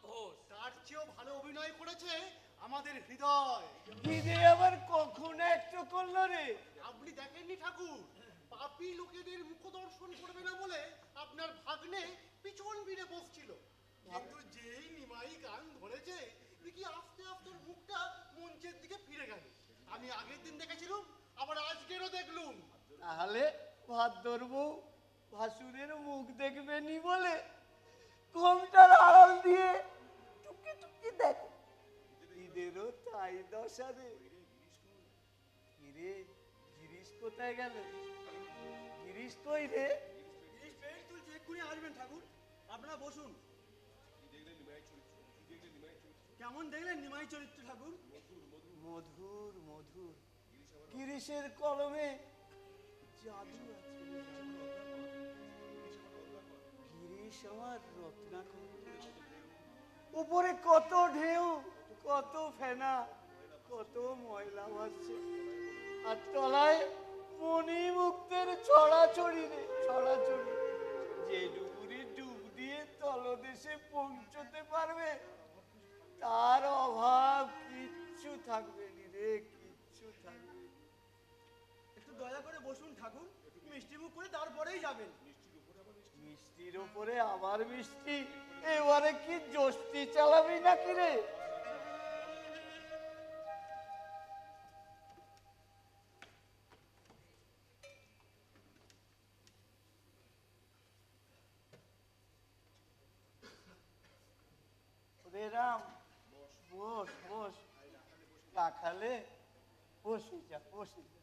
ঘোষ। তার চেয়েও ভালো অভিনয় করেছে আমাদের হৃদয়। দিদি আবার কখন একটু করলো রে? আপনি দেখেননি ঠাকুর, পাপী লোকেদের মুখ দর্শন করবে না বলে আপনার ভাগ্নে পিছন ফিরে বসছিল, কিন্তু যেই নিমাই গান ধরেছে দেখি আস্তে আস্তে ওর মুখটা মঞ্চের দিকে ফিরে গেল। আমি আগের দিন দেখেছিলাম, আবার আজকেরও দেখলুম। তাহলে ভাদ্র বউ ভাসুরের মুখ দেখবেনি বলে ঘোমটার আড়াল দিয়ে টুকি টুকি দেখে। ঈদেরও তাই দশা রে। কিরে গিরিশ কোথায় গেল? গিরিশ কই রে? গিরিশ পেট তুলছে, এক্ষুনি আসবেন ঠাকুর। আপনারা বসুন। কেমন দেখলেন নিমাই চরিত্র ঠাকুর? মধুর মধুর। গিরিশের কলমে জাদু আছে। গিরিশ আমার রত্নাকর। উপরে কত ঢেউ, কত ফেনা, কত ময়লা ভাসছে, আর তলায় মণি মুক্তের ছড়াছড়ি রে ছড়াছড়ি। যে ডুবুরি ডুব দিয়ে তলদেশে পৌঁছতে পারবে তার অভাব কিচ্ছু থাকবে নি রে, কিচ্ছু থাকবে। একটু দয়া করে বসুন ঠাকুর, মিষ্টি মুখ করে তারপরেই যাবেন। মিষ্টির ওপরে আবার মিষ্টি, এবারে কি জস্তি চালাবি নাকি রে? রে রাম, বস বস, রাখালে বসে যা বসে যা।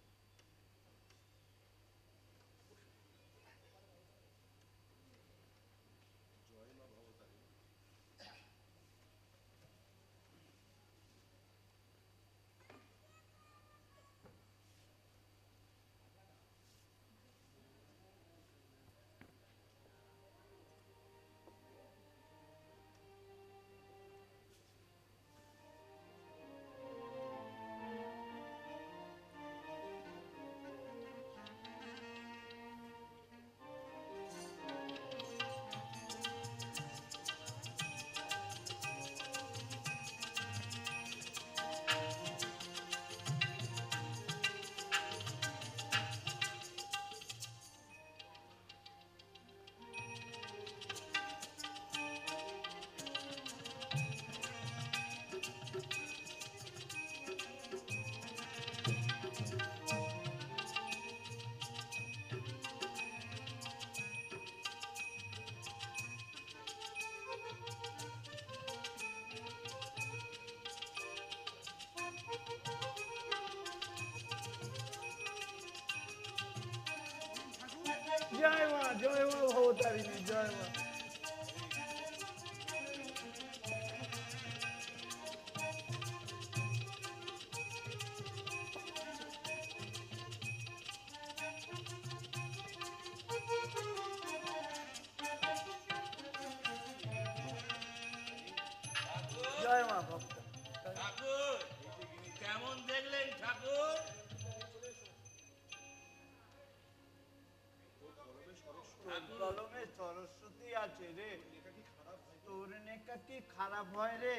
জয় মা ভবতারিণী, জয় মা। জয় মা ভক্ত। ঠাকুর কেমন দেখলেন ঠাকুর? কলমে সরস্বতী আছে রে, তোর লেখা কি খারাপ হয় রে?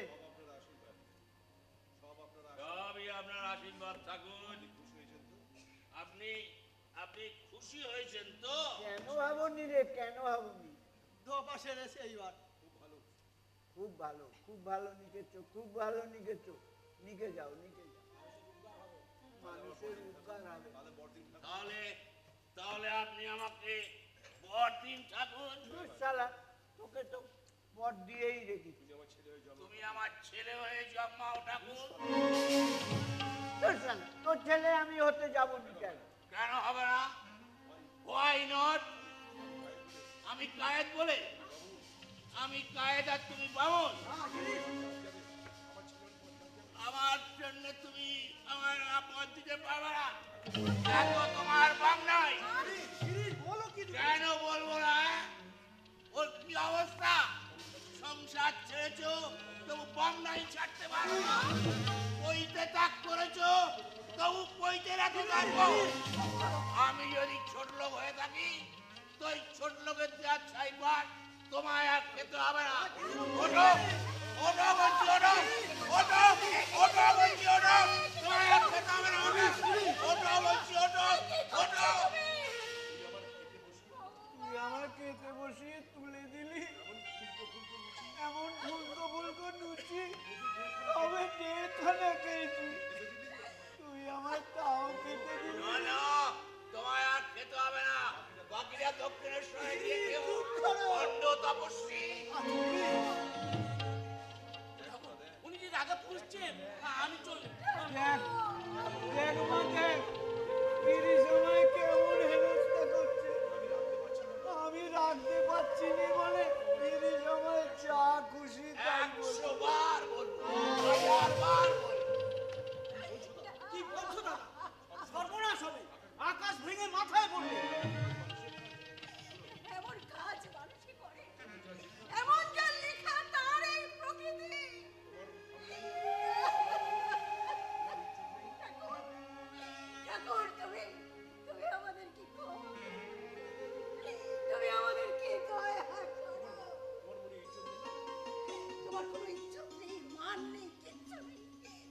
সবই আপনার আশীর্বাদ ঠাকুর। আপনি আপনি খুশি হয়েছেন তো? কেন ভাবনি রে, কেন ভাবনি? ধোপা সেরেছে এইবার। খুব ভালো, খুব ভালো নিকেছো, খুব ভালো নিকেছো। নিকে যাও, নিকে যাও, মানুষের উপকার হবে। তাহলে তাহলে আপনি আমাকে বর দিন ঠাকুর। শালা, তোকে তো বর দিয়েই রেখেছি। তুমি আমার ছেলে হয়ে জন্মাও ঠাকুর। তোর ছেলে আমি হতে যাবো নি কেন? কেন হবে না? Why not? আমি কায়েদ বলে? আমি কায়েদ আর তুমি বামন? আমার জন্য তুমি আমার আপদ দিতে পারবে না? দেখো তোমার বাম নাই। কেন বলবো না? ওর কি অবস্থা? সংসার ছেড়েছো তবু বাম নাই ছাড়তে পারো না। পইতে ত্যাগ করেছো তবু পইতে রাখতে পারবো। আমি যদি ছোট লোক হয়ে থাকি তো এই ছোট লোকের দেওয়ার ছাইবার তোমায় আর খেতে হবে না। ওঠো। ওঠো বলছি, ওঠো, ওঠো, ওঠো বলছি, ওঠো, তোমায় আর খেতে হবে না, ওঠো, ওঠো বলছি, ওঠো, ওঠো। তুই আমার খেতে বসিয়ে তুলে দিলি এমন ফুলকো ফুলকো লুচি তবে 1.5 খানা খেয়েছি, তুই আমার তাও খেতে দিলি। না, না, তোমায় আর খেতে হবে না, বাকিরা দক্ষিণেশ্বরে গিয়ে খেও, অন্ধ তপস্বী। উনি যে রাগা পুষছেন, আমি চললাম। দেখ দেখ মা দেখ, তিরিশ আমায় কেমন হেনস্থা করছে, আমি রাখতে পারছি না বলে তিরিশ আমায় যা খুশি তাই বলছে। 100 বার বলবো, 1000 বার বলবো। কি বলছো দাদা? সর্বনাশ হবে, আকাশ ভেঙে মাথায় পড়বে। এমন কাজ মানুষই করে, এমন যার লেখা তার এই প্রকৃতি। ঠাকুর, ঠাকুর, তুমি আমাদের কি করো? তুমি আমাদের কি দয়া করো? তোমার কোনো ইজ্জত নেই, মান নেই, কিচ্ছু নেই,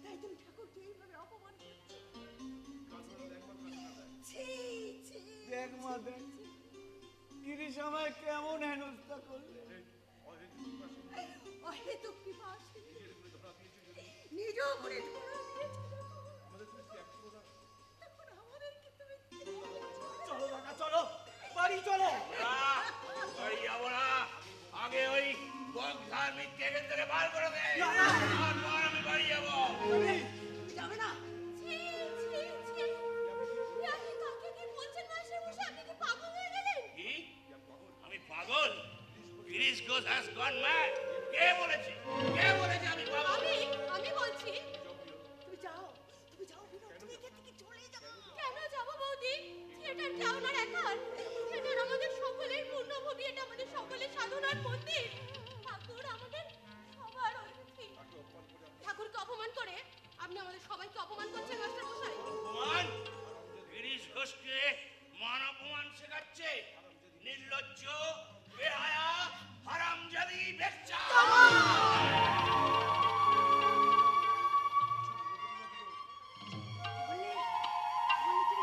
তাই তুমি ঠাকুরকে এইভাবে অপমান করছো। ছি, ছি, দেখ মা দেখ, তিরিশ আমায় কেমন হেনস্থা করলে। অহেতুক পিপাসী, নিজ করে ধরা দিয়েছো তখন আমাদেরকে তুমি চলো দাদা চলো, বাড়ি চলো। না, বাড়ি যাবো না, আগে ওই ধার্মিককে এখান থেকে বার করে দে, তারপর আমি বাড়ি যাবো। তুমি যাবে না। ছি, ছি, ছি, আপনি কাকে কি বলছেন মাসে বসে? আপনি কি পাগল হয়ে গেলেন? কি? আমি পাগল? Girish Ghosh has gone mad? কে বলেছে? কে বলেছে আমি পাগল? আমি বলছি তুমি যাও, তুমি যাও বিনোদ, তুমি এখান থেকে চলে যাও। কেন যাবো বৌদি? থিয়েটার কি আমার একার? থিয়েটার আমাদের সকলের পূর্ণভূমি, এটা আমাদের সকলের সাধনার মন্দির। ঠাকুর আমাদের সবার অতিথি। ঠাকুরকে অপমান করে আপনি আমাদের সবাইকে অপমান করছেন মাস্টার মশাই। অপমান? গিরিশ ঘোষকে মান অপমান শেখাচ্ছে? নির্লজ্জ, বেহায়া, হারামজাদি, বেচ্চা! বললে তুমি ছি,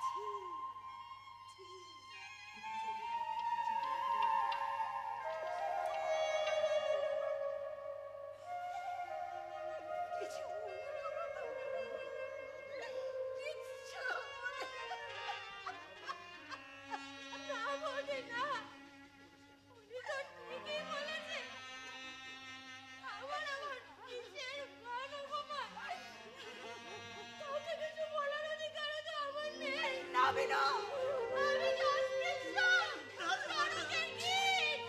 ছি। কিছু মনে করো না। কিচ্ছু মনে না বলে না। উনি তো ঠিকই বলেছে। আমার কিসের মান অপমান? কাউকে কিছু বলার অধিকারও তো আমার নেই। না বিনো, আমি জাস্টিস চাই। নরকের গীত।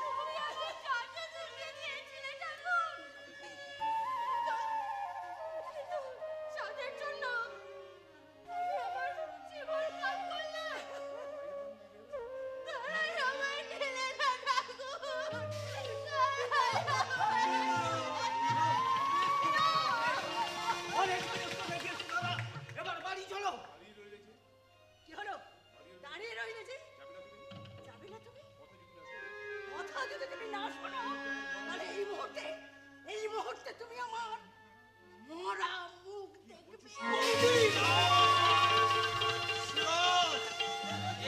তুমি আমার চাচা চুলকে দিয়েছিলে ঠাকুর। কিন্তু সাধের জন্য আমি আমার জীবন ত্যাগ করলাম। তারাই আমায় ঠেলে না ঠাকুর। অনেক বিরক্ত হয়ে গেছি দাদা, এবার বাড়ি চলো। কি হলো? দাঁড়িয়ে রইলে যে? যাবে না তুমি? কথা যদি তুমি না শোনো, তাহলে এই মুহূর্তে তুমি আমার মরা মুখ দেখবে। সুরজ!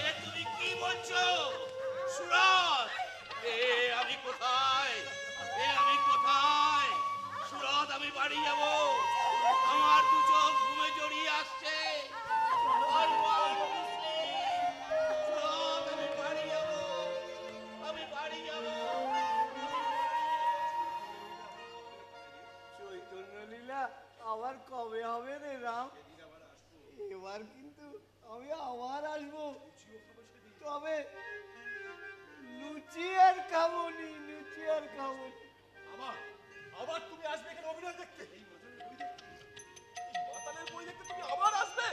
এ তুমি কি বলছো? সুরজ! আমি কোথায়? আমি কোথায়? সুরজ, আমি বাড়ি যাব। আমার দু চোখ ঘুমে জড়িয়ে আসছে। সুরজ, আমি বাড়ি যাব। আমি বাড়ি যাব। চৈতন্য লীলা আবার কবে হবে রে রাম? এবার কিন্তু আমি আবার আসবো, তবে লুচি আর খাবো নি, লুচি আর খাবো নি। আবার তুমি আসবে এখানে অভিনয় দেখতে? মাতালের বই দেখতে তুমি আবার আসবে?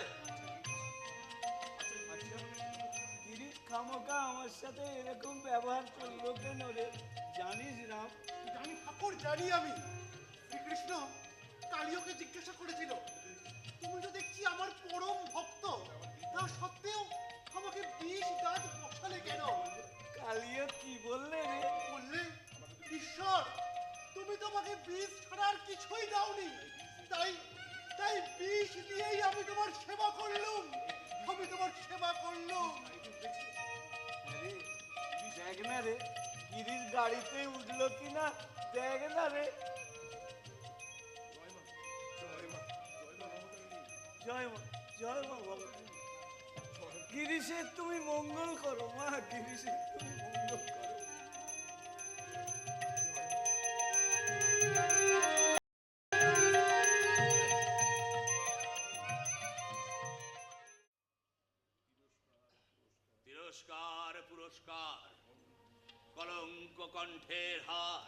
গিরিশ খামোকা আমার সাথে এরকম ব্যবহার করলো কেন রে? জানিস রাম, জানি ঠাকুর, জানি আমি। শ্রীকৃষ্ণ কালিওকে জিজ্ঞাসা করেছিল, তুমি তো দেখছি আমার পরম ভক্ত, তা সত্ত্বেও আমাকে 20 দাঁত বসালে কেন? কালিও কি বললে রে? বললে, ঈশ্বর তুমি তো আমাকে বিষ ছাড়া আর কিছুই দাওনি, তাই তাই বিষ দিয়েই আমি তোমার সেবা করলুম, আমি তোমার সেবা করলুম। আরে দেখ না রে, গিরিশ গাড়িতে উঠলো কিনা দেখ না রে। জয় মা, জয় মা ভগবতী। গিরিশের তুমি মঙ্গল করো মা, গিরিশের তুমি মঙ্গল করো। তিরস্কার পুরস্কার কলঙ্ক কণ্ঠের হার,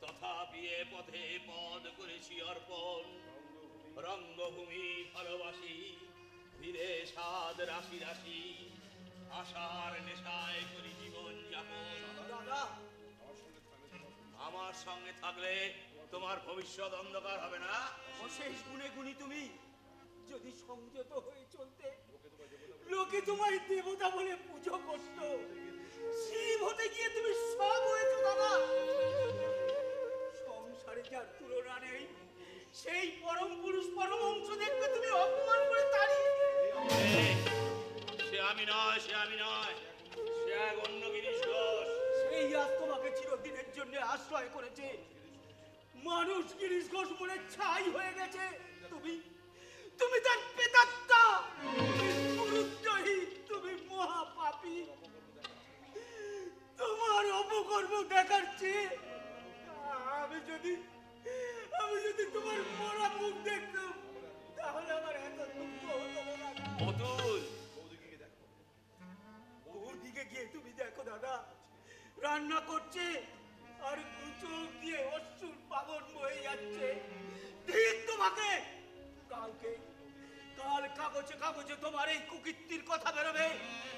তথাপি এ পথে পদ করেছি অর্পণ। রঙ্গভূমি ভালোবাসি, ধীরে স্বাদ রাশি রাশি, আশার নেশায় করি জীবন যাপন। দাদা আমার সঙ্গে থাকলে তোমার ভবিষ্যৎ অন্ধকার হবে না। অশেষ গুণে গুণী তুমি, যদি সংযত হয়ে চলতে লোকে তোমায় দেবতা বলে পুজো করত, শিব হতে গিয়ে তুমি সব হয়েছো দাদা। সংসারে যার তুলনা নেই, সেই পরম পুরুষ পরম অংশ দেখবে তুমি অপমান করে তাড়িয়ে দিলে। সে আমি নয়, সে আমি নয়, সে এক অন্য গিরিশ ঘোষ। সেই আজ তোমাকে চিরদিনের জন্য আশ্রয় করেছে। মানুষ গিরিশ ঘোষ মনে ছাই হয়ে গেছে, তুমি তুমি তার প্রেতাত্মা, তুমি পুরুষজয়ী, তুমি মহাপাপী। তোমার অপকর্ম দেখার চেয়ে আমি যদি তোমার মরা মুখ দেখতাম, তাহলে আমার এত দুঃখ হতো না। অতুল, ওদিকে গিয়ে তুমি দেখো দাদা, রান্না করছে আর কুচোক দিয়ে অশ্রুর পাবন বয়ে যাচ্ছে। ঠিক তোমাকে কাল কাগজে কাগজে তোমার এই কুকীর্তির কথা বেরোবে,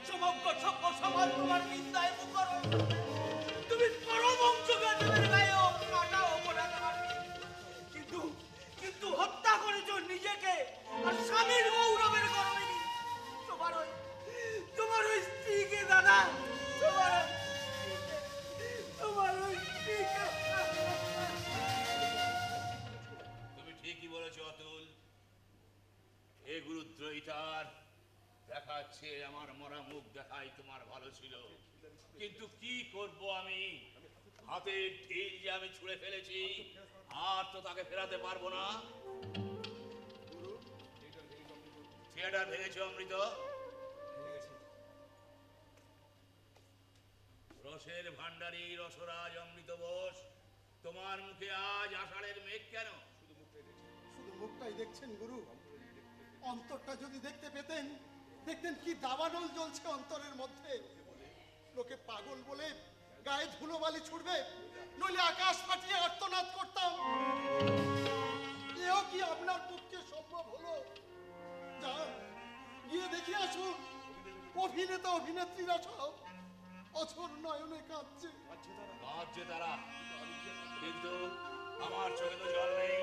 সমগ্র সভ্য সমাজ তোমার নিন্দায় মুখর হয়ে যাবে। তুমি পরম অংশ বেঁচে গায়েও কাটা অপরাধ, কিন্তু হত্যা করেছো নিজেকে আর স্বামীর গৌরবের গরমে তোমার ওই স্ত্রীকে দাদা, তোমার ওই স্ত্রীকে। তুমি ঠিকই বলেছো অতুল। এ গুরুদ্রোহিতার দেখাচ্ছে আমার মরা মুখ দেখাই তোমার ভালো ছিল, কিন্তু কি করব আমি? হাতের ঢিল যে আমি ছুঁড়ে ফেলেছি, আর তো তাকে ফেরাতে পারবো না। থিয়েটার ভেঙেছে অমৃত, রসের ভান্ডারী রসরাজ অমৃত বোস, তোমার মুখে আজ আষাঢ়ের মেঘ কেন? শুধু মুখটাই দেখছেন গুরু, অন্তরটা যদি দেখতে পেতেন, দেখতেন কি দাবানল জ্বলছে অন্তরের মধ্যে। লোকে পাগল বলে গায়ে ধুলোবালি ছুড়বে, নইলে আকাশ ফাটিয়ে আর্তনাদ করতাম। এও কি আপনার পক্ষে সম্ভব হলো? যান, গিয়ে দেখে আসুন, অভিনেতা অভিনেত্রীরা সব অঝোর নয়নে কাঁদছে। কাঁদছে তারা, কিন্তু আমার চোখে তো জল নেই,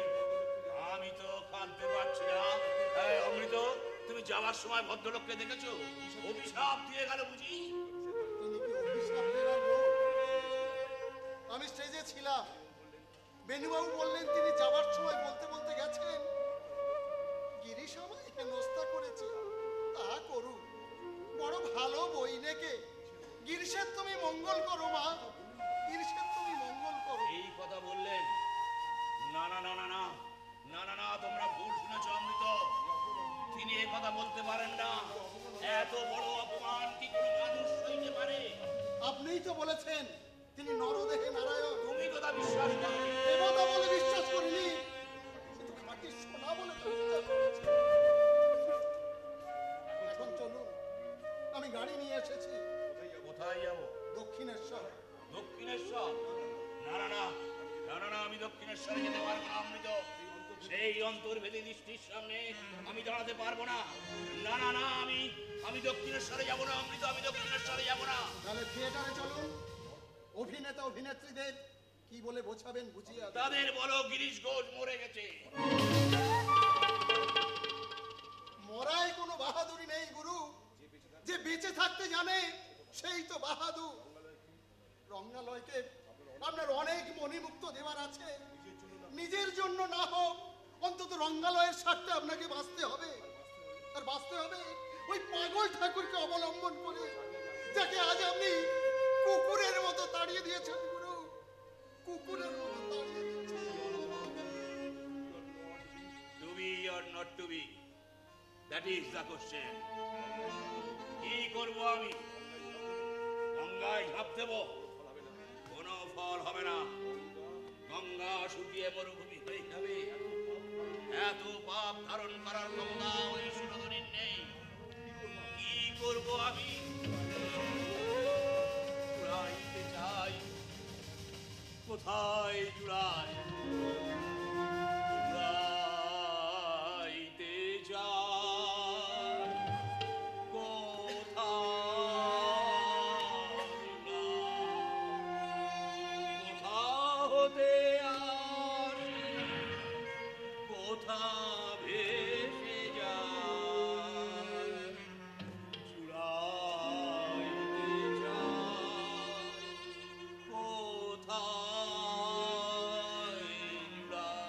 আমি তো কাঁদতে পারছি না। এই অমৃত, তুমি যাওয়ার সময় ভদ্রলোককে দেখেছো? অভিশাপ দিয়ে গেল বুঝি? তিনি কি অভিশাপ দেওয়ার লোক? আমি স্টেজে ছিলাম, বেনুবাবু বললেন তিনি যাওয়ার সময় বলতে বলতে গেছেন, গিরিশ আমায় হেনস্থা করেছে, তা করুক, বড় ভালো বইনেকে, গিরিশের তুমি মঙ্গল করো মা, গিরিশের তুমি মঙ্গল করো। এই কথা বললেন? না না না না না না না না, তোমরা ভুল শুনেছ অমৃত। তিনি এ কথা বলতে পারেন না। এত বড় অপমান কি কোনো মানুষ সইতে পারে? আপনিই তো বলেছেন তিনি নরদেহে নারায়ণ। তুমি তো তা বিশ্বাস করো। দেবতা বলে বিশ্বাস করিনি, কিন্তু খাঁটি সোনা বলে তো বিশ্বাস করেছি। এখন চলুন, আমি গাড়ি নিয়ে এসেছি। কোথায় যাবো? দক্ষিণেশ্বর। দক্ষিণেশ্বর? না না না না না না, আমি দক্ষিণেশ্বরে যেতে পারবো না অমৃত। সেই অন্তর্ভেদী দৃষ্টির সামনে আমি দাঁড়াতে পারবো না। না না না, আমি দক্ষিণেশ্বরে যাবো না অমৃত, আমি দক্ষিণেশ্বরে যাবো না। তাহলে থিয়েটারে চলুন, অভিনেতা অভিনেত্রীদের কি বলে বোঝাবেন বুঝিয়ে আসুন। তাদের বলো গিরিশ ঘোষ মরে গেছে। মরায় কোনো বাহাদুরি নেই গুরু, যে বেঁচে থাকতে জানে সেই তো বাহাদুর। রঙ্গালয়কে আপনার অনেক মণিমুক্ত দেওয়ার আছে। নিজের জন্য না হোক, অন্তত রঙ্গালয়ের স্বার্থে আপনাকে বাঁচতে হবে। আর বাঁচতে হবে ওই পাগল ঠাকুরকে অবলম্বন করে, যাকে আজ আপনি কুকুরের মতো তাড়িয়ে দিয়েছেন গুরু, কুকুরের মতো তাড়িয়ে দিয়েছেন। To be or not to be, that is the question. কি করবো আমি? গঙ্গায় ঝাঁপ দেব? কোনো ফল হবে না। গঙ্গা শুকিয়ে মরুভূমি হয়ে যাবে। এত পাপ ধারণ করার গঙ্গা ওই সুরধনীর নেই। কি করবো আমি? জুড়াইতে চাই, কোথায় জুড়াই? জুড়াইতে চাই, কোথায় জুড়াই? কোথা হতে আসি, কোথা ভেসে যায়? জুড়াইতে চাই, কোথায় জুড়াই?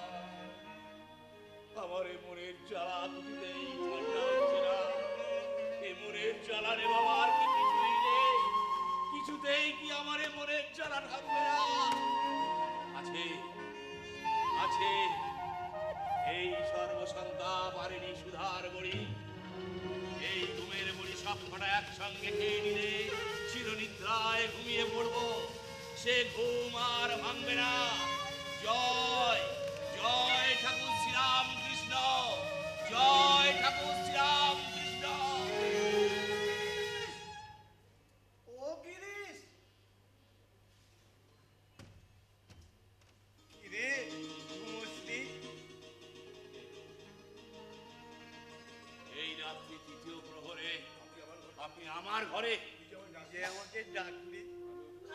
আমার এ মনের জ্বালা কিছুতেই ঠান্ডা হচ্ছে না। এ মনের জ্বালা রে বাবা, আর কি কিছুই নেই? কিছুতেই কি আমার এ মনের জ্বালা থাকবে না? আছে, আছে এই সর্বসন্তা পারেনি সুধার বড়ি। এই ঘুমের বড়ি সব কটা একসঙ্গে খেয়ে নিলে চিরনিদ্রায় ঘুমিয়ে পড়বো। সে ঘুম আর ভাঙবে না। জয় জয় ঠাকুর শ্রীরাম কৃষ্ণ, জয় ঠাকুর শ্রীরাম কৃষ্ণ। ও গিরিশ, কিরে ঘুমোসনি? এই রাত্রি তৃতীয় প্রহরে আপনি আমার ঘরে? যে আমাকে ডাকলি,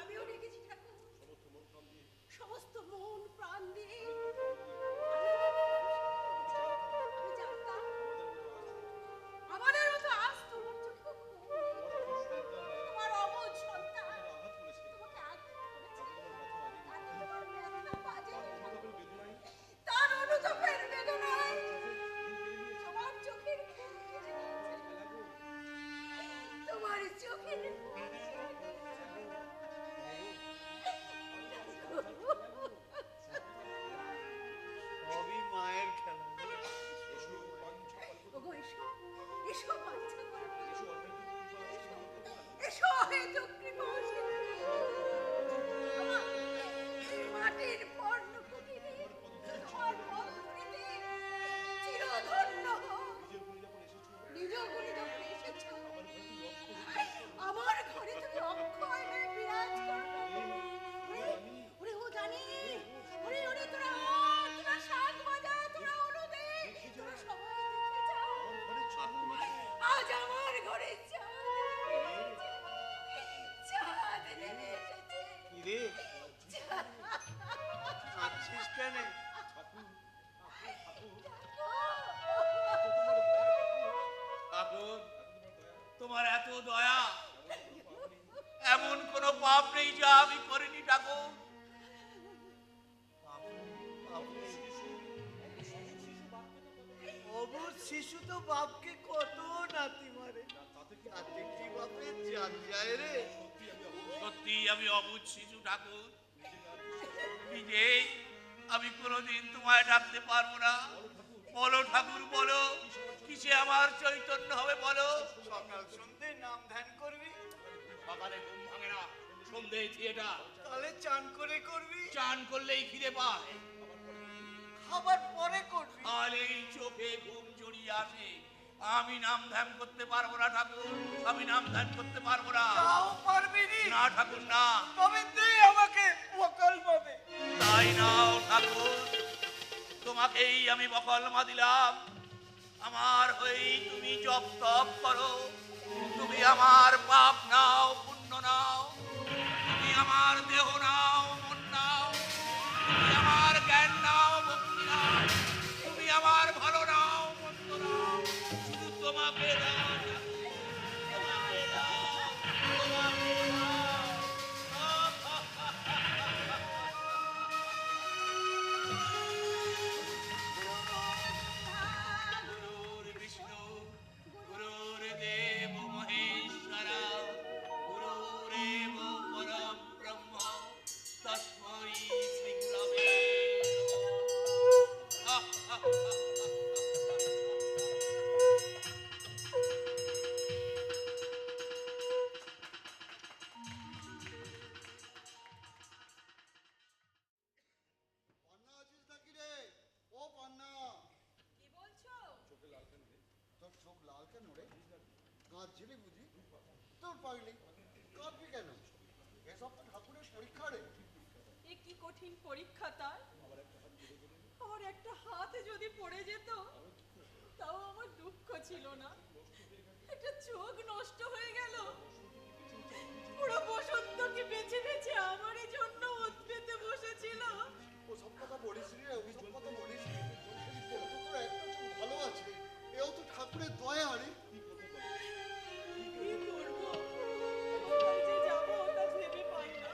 আমিও ডেকেছি ঠাকুর, সমস্ত মন প্রাণ দিয়ে। আমি জানতাম আমাদের মতো আজ তোমার চোখেও ঘুম নেই। তোমার অবুঝ সন্তান তোমাকে আঘাত করেছে, তাতে তোমার ব্যথা বাজেনি ঠাকুর। তার অনুতাপের বেদনায় তোমার চোখের ঘুম কেড়ে নিয়েছে। তোমার চোখের ঘুম কেড়ে নিয়েছে। সবই মায়ের খেলা। ওগো এসো, এসো বাচ্চা করে এসো, এসো অহেতুক কৃপা। আমার এই মাটির পর্ণ কুটিরে তোমার পথ ধরিতে চিরধন্য হোক। নিজ গুণে যখন এসেছো, আমার ঘরে তুমি অক্ষয় হয়ে বিরাজ করো। ওরে ও জানি, ওরে ওরে তোরা শাক বাজা, তোরা অনুদে, তোরা সবাই দেখে যাও। আজ আমার ঘরে চাঁদ নেমে এসেছে। কিরে আছিস কেন? ঠাকুর, তোমার এত দয়া, এমন কোন পাপ নেই যা আমি করিনি ঠাকুর। অবুঝ শিশু তো বাপকে কত নাতি মারে, তাতে কি বাপের জান যায় রে? সত্যি আমি অবুঝ শিশু ঠাকুর। নিজেই আমি কোনোদিন তোমায় ডাকতে পারবো না। বলো ঠাকুর, বলো কিসে আমার চৈতন্য হবে বলো। সকাল সন্ধে নাম ধ্যান করবি, সকালে ঘুম ভাঙে না, সন্ধ্যে থিয়েটার। তাহলে চান করে করবি, চান করলেই খিদে পায়, খাবার পরে করবি। আর এই চোখে ঘুম জড়িয়ে আসে। আমি নাম ধ্যান করতে পারবো না ঠাকুর, আমি নাম ধ্যান করতে পারবো না। তাও পারবি না ঠাকুর না। তবে দে আমাকে বকাল পাবে। তাই নাও ঠাকুর, তোমাকেই আমি বকলমা দিলাম। আমার হয়েই তুমি জপ তপ করো। তুমি আমার পাপ নাও, পুণ্য নাও। তুমি আমার দেহ নাও, মন নাও। তুমি আমার জ্ঞান নাও, ভক্তি নাও। তুমি আমার ভালো নাও, মন্দ নাও। শুধু তোমাকে দাও ঠাকুর, তোমাকে দাও, তোমাকে দাও। বুঝি? তোর পাগলি কাঁদবি কেন? এসব তো ঠাকুরের পরীক্ষা রে। এ কি কঠিন পরীক্ষা তার। আমার একটা হাত যদি পড়ে যেত তাও আমার দুঃখ ছিল না। একটা চোখ নষ্ট হয়ে গেল, পুরো বসন্তকে বেছে বেছে আমারই জন্য ওত পেতে বসেছিল। ওসব কথা বলিস রে, ওসব কথা বলিস রে। তোর তো তোর একটা চোখ ভালো আছে, এও তো ঠাকুরের দয়া রে। কি করবো, কোথায় যে যাবো তা ভেবে পাই না।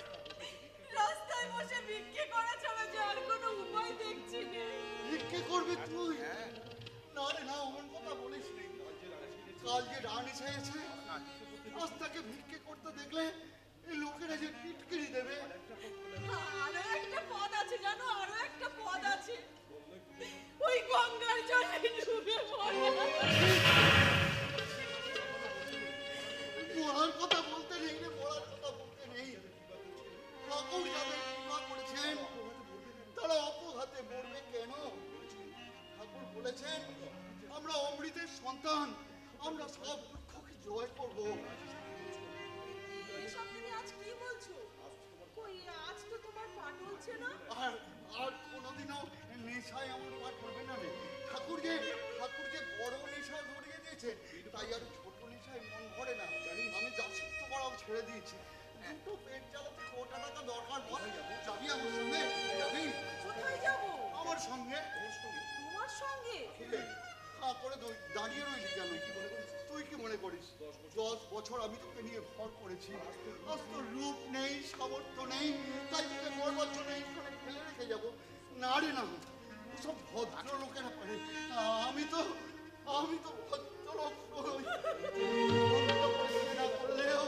রাস্তায় বসে ভিক্ষে করা ছাড়া যে আর কোনো উপায় দেখছি না। ভিক্ষে করবি তুই? না রে না, অমন কথা বলিস রে। কাল যে রান এসেছে, আজ তাকে ভিক্ষে করতে দেখলে এই লোকেরা যে টিটকিরি দেবে। আরো একটা পদ আছে জানো, আরো একটা পদ আছে। ওই গঙ্গার জলে ডুবে মরা। মরার কথা বলতে নেই রে, মরার কথা বলতে নেই। ঠাকুর যাদের কৃপা করেছেন তারা অপঘাতে মরবে কেন? ঠাকুর বলেছেন আমরা অমৃতের সন্তান, আমরা সব দুঃখকে জয় করব। এসব তুমি আজ কি বলছো? কই আজ তো তোমার পা টলছে না। আর আর কোনোদিনও নেশায় আমার পা করবে না রে। ঠাকুর যে বড় নেশা ধরিয়ে দিয়েছে, তাই আর ছোট নেশায় মন ভরে না। আমি দাসত্ব করাও ছেড়ে দিয়েছি। দুটো পেট চালাতে কোটা টাকা দরকার, বল যাবি আমার সঙ্গে? যাবি কোথায় যাবো? আমার সঙ্গে? তোমার সঙ্গে? হা করে দাঁড়িয়ে রইলি কেন? তুই কি মনে করিস 10 বছর আমি তোকে নিয়ে ভর করেছি, আজ তোর রূপ নেই, সামর্থ্য নেই, তাই তোকে করবার জন্য এইখানে ফেলে রেখে যাবো? না রে না, সব ভদ্র লোকেরা পারে। আমি তো ভদ্রলোক নই। ভদ্র পরিচয় না করলেও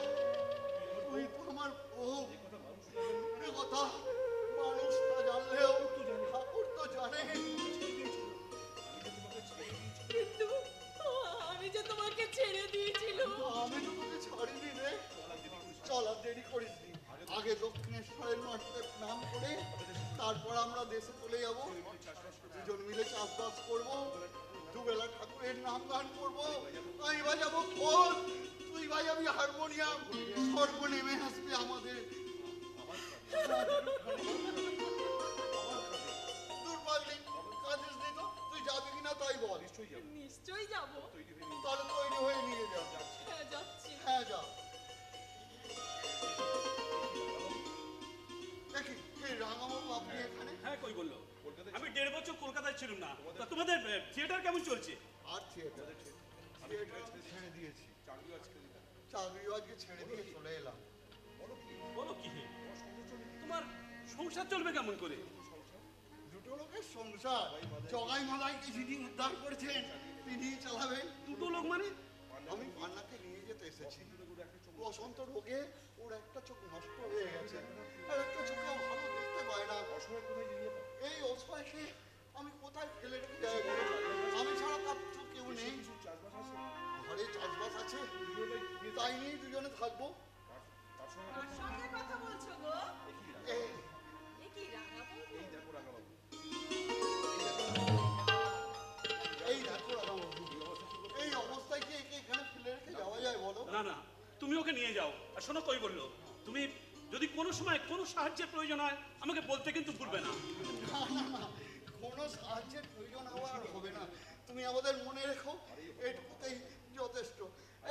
তুই তো আমার বউ। এ কথা মানুষ না জানলেও ঠাকুর তো জানে। কিন্তু আমি যে তোমাকে ছেড়ে দিয়েছিলাম। আমি তো তোকে ছাড়িনি রে। চল আর দেরি করিস নি, আগে দক্ষিণেশ্বরের মাঠে স্নান করে তারপর আমরা দেশে চলে যাব। দুজন মিলে চাষবাস করবো, দুবেলা ঠাকুরের নাম গান করবো। আমি বাজাবো খোল, তুই বাজাবি হারমোনিয়াম, স্বর্গ নেমে আসবে আমাদের। দূর পাগলি, কাঁদিস নি তো? তুই যাবি কিনা তাই বল। নিশ্চয়ই যাবো। তাহলে তৈরি হয়ে নিয়ে যা। হ্যাঁ যাচ্ছি। হ্যাঁ যা। দেখি এই রাঙামাবু আপনি এখানে? হ্যাঁ কই বললো, আমি 1.5 বছর কলকাতায় ছিলাম না। তা তোমাদের থিয়েটার কেমন চলছে? আর থিয়েটার ছেড়ে দিয়েছি, চাকরিও আজকে ছেড়ে দিয়ে চলে এলাম। বলো কি হে? তোমার সংসার চলবে কেমন করে? দুটো লোকের সংসার, জগাই মালাইকে যিনি উদ্ধার করেছেন তিনিই চালাবেন। দুটো লোক মানে? আমি পান্নাকে নিয়ে যেতে এসেছি। বসন্ত রোগে ওর একটা চোখ নষ্ট হয়ে গেছে, আর একটা চোখে ভালো দেখতে পায় না। এই অসহায়কে আমি কোথায় ফেলে রেখে যাই বলো? আমি ছাড়া তার তো কেউ নেই। ঘরে চাষবাস আছে, তাই নিয়ে দুজনে থাকবো। কার সঙ্গে কথা বলছো গো? এই এ কি রাঙাবো? এই দেখো রাঙাবাবু, এই অবস্থায় কি একে এখানে ফেলে রেখে যাওয়া যায় বলো? না না, তুমি ওকে নিয়ে যাও। আর শোনো কই বললো, তুমি যদি কোনো সময় কোনো সাহায্যের প্রয়োজন হয় আমাকে বলতে কিন্তু ভুলবে না। না না না, কোনো সাহায্যের প্রয়োজন হওয়া আর হবে না। তুমি আমাদের মনে রেখো, এটুকুতেই যথেষ্ট।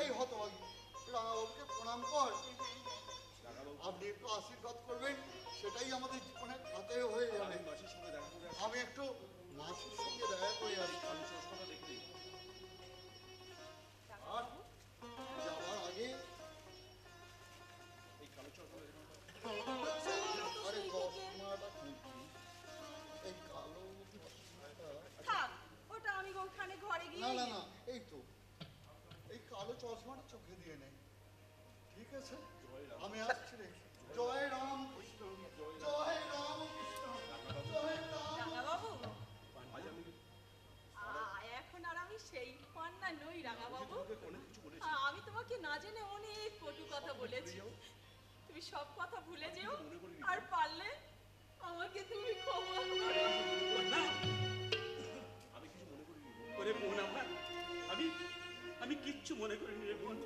এই হতভাগী রাঙাবাবুকে প্রণাম কর। আপনি একটু আশীর্বাদ করবেন, সেটাই আমাদের জীবনের খাতে হয়ে যাবে। আমি একটু মাসির সঙ্গে দেখা করে আসি। আর যাওয়ার আগে আরে চশমাটা খুলছি, এই কালো থাক, ওটা আমি ওখানে ঘরে গিয়ে না না না, এই তো এই কালো চশমাটা চোখে দিয়ে নেই, ঠিক আছে? আমি আসছি রে। জয় রাম কৃষ্ণ, জয় রাম কৃষ্ণ, জয় রাম। রাঙাবাবু, এখন আর আমি সেই পান্না নই রাঙাবাবু। আমি তোমাকে না জেনে অনেক কটু কথা বলেছি। তুমি সব কথা ভুলে যেও, আর পারলে আমাকে তুমি ক্ষমা করো। না, ওরে বোন আমার, আমি কিচ্ছু মনে করিনি রে বোন।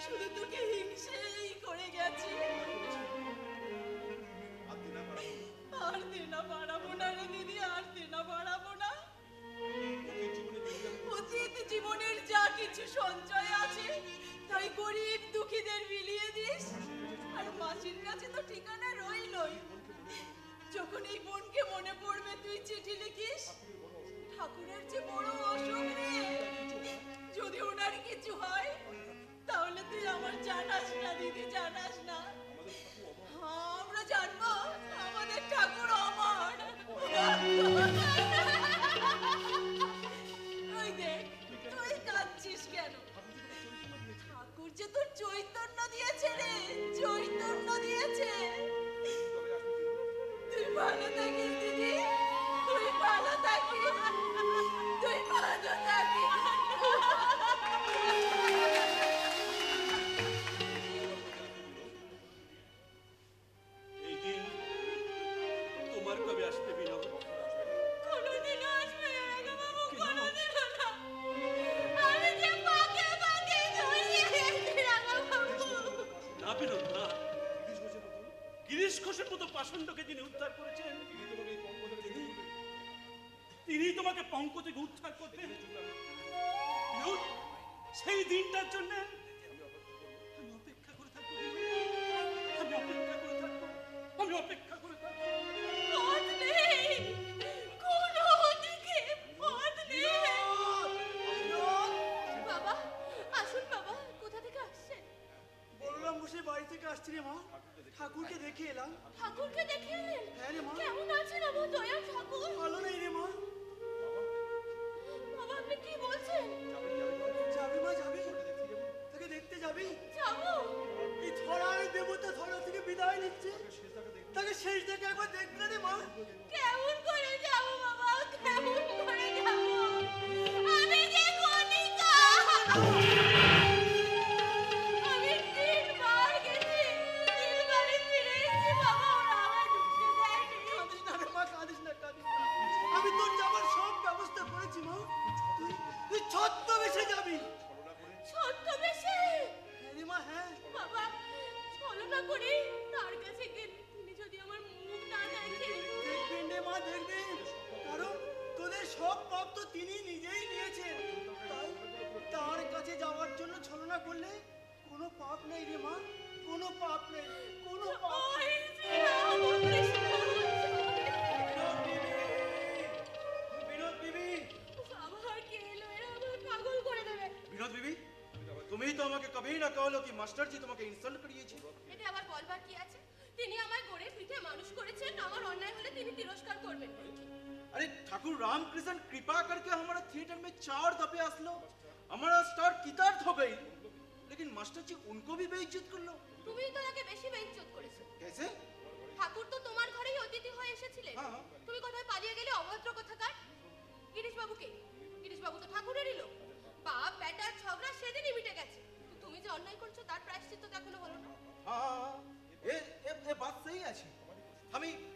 শুধু তোকে হিংসেই করে গেছি। আর দেনা বাড়াবো না রে দিদি, আর দেনা বাড়াবো না। অতীত জীবনের যা কিছু সঞ্চয় আছে তাই গরিব দুঃখীদের বিলিয়ে দিস। আর মাসির কাছে তো ঠিকানা রইলই। যখন এই বোনকে মনে পড়বে তুই চিঠি লিখিস, ঠাকুরের যে বড় অসুখ রে, যদি ওনার কিছু হয় তাহলে তুই আমার জানাস না দিদি, জানাস না। আমরা জানবো আমাদের ঠাকুর অমর। ওই দেখ, তুই কাঁদছিস কেন? ঠাকুর যে তোর চৈতন্য দিয়েছে রে, চৈতন্য দিয়েছে। তুই ভালো থাকিস দিদি, তুই ভালো থাকিস, তুই ভালো থাকিস। এই দিন তোমার কবে আসবে বিনোদ? কোনোদিনও আসবে না রাঙাবাবু, কোনোদিনও না। আমি যে পাকে পাকে জড়িয়ে গেছি রাঙাবাবু। না বিনোদ না, গিরিশ ঘোষের মতো পাষণ্ডকে যিনি উদ্ধার করেছেন তিনি তোমাকে পঙ্ক থেকে উদ্ধার করতেন। বিনোদ, সেই দিনটার জন্য আমি অপেক্ষা করে থাকবো। আমি অপেক্ষা করে থাকবো, আমি অপেক্ষা করে থাকবো। পথ নেই, কোনো দিকে পথ নেই। বাবা, আসুন বাবা, কোথা থেকে আসছেন? বলরাম বসে বাড়ি থেকে আসছি রে মা, ঠাকুরকে দেখে এলাম। ঠাকুরকে দেখে এলেন? হ্যাঁ রে মা। কেমন আছেন আমার দয়াল ঠাকুর? ভালো নেই রে মা। বাবা, আপনি কি বলছেন? যাবি মা, যাবি? তাকে দেখতে যাবি? যাবো? এই ধরার দেবতা ধরা থেকে বিদায় নিচ্ছে, তাকে শেষ দেখে একবার দেখতে রে মা। কেমন করে যাবো বাবা, কেমন করে যাবো? আমি যে কণিকা। আমি 3 বার গেছি, 3 বারই ফিরে এসেছি বাবা, ওরা আমায় ঢুকতে দেয়নি। কাঁদিস না রে মা, কাঁদিস না, কাঁদিস না। আমি তোর যাবার সব ব্যবস্থা করেছি মা। তুই ছদ্মবেশে যাবি। ছদ্মবেশে? হ্যাঁ রে মা, হ্যাঁ। বাবা, ছলনা করে তার কাছে গেলে তিনি যদি আমার মুখ না দেখে। দেখবেন রে মা, দেখবেন। কারণ তোদের সব পাপ তো তিনি নিজেই নিয়েছেন। তাই তার কাছে যাওয়ার জন্য ছলনা করলে কোনো পাপ নেই রে মা, কোনো পাপ নেই, কোনো পাপ ওই নেই। শ্রী রামকৃষ্ণ। বিনোদ বিবি, আবার কে এলো? এরা আমায় পাগল করে দেবে। বিনোদ বিবি, তুমি তো আমাকে কभी না কহলো কি মাস্টার জি তোমাকে ইনসাল্ট করিয়েছে। এটা আবার বলবার কি আছে? তিনি আমায় গড়ে পিঠে মানুষ করেছেন, আমার অন্যায় হলে তিনি তিরস্কার করবেন। अरे ठाकुर रामकृष्ण कृपा करके हमारा थिएटर में 4 दफे असलो, हमारा स्टार कितार्थ हो गई, लेकिन मास्टर जी उनको भी बेइज्जत कर लो। তুমিই তো তাকে বেশি বেইজ্জত করেছো। कैसे? ঠাকুর তো তোমার ঘরেই অতিথি হয়ে এসেছিলেন। হ্যাঁ। তুমি কোথায় পালিয়ে গেলে অভদ্র কথাকার? গিরিশ বাবু কে? গিরিশ বাবু তো ঠাকুরেরই লোক। বাপ বেটার ঝগড়া সেদিনই মিটে গেছে। তুমি যে অন্যায় করছো তার প্রায়শ্চিত্ত তো এখনো হলো না। हाँ, ये बात सही है।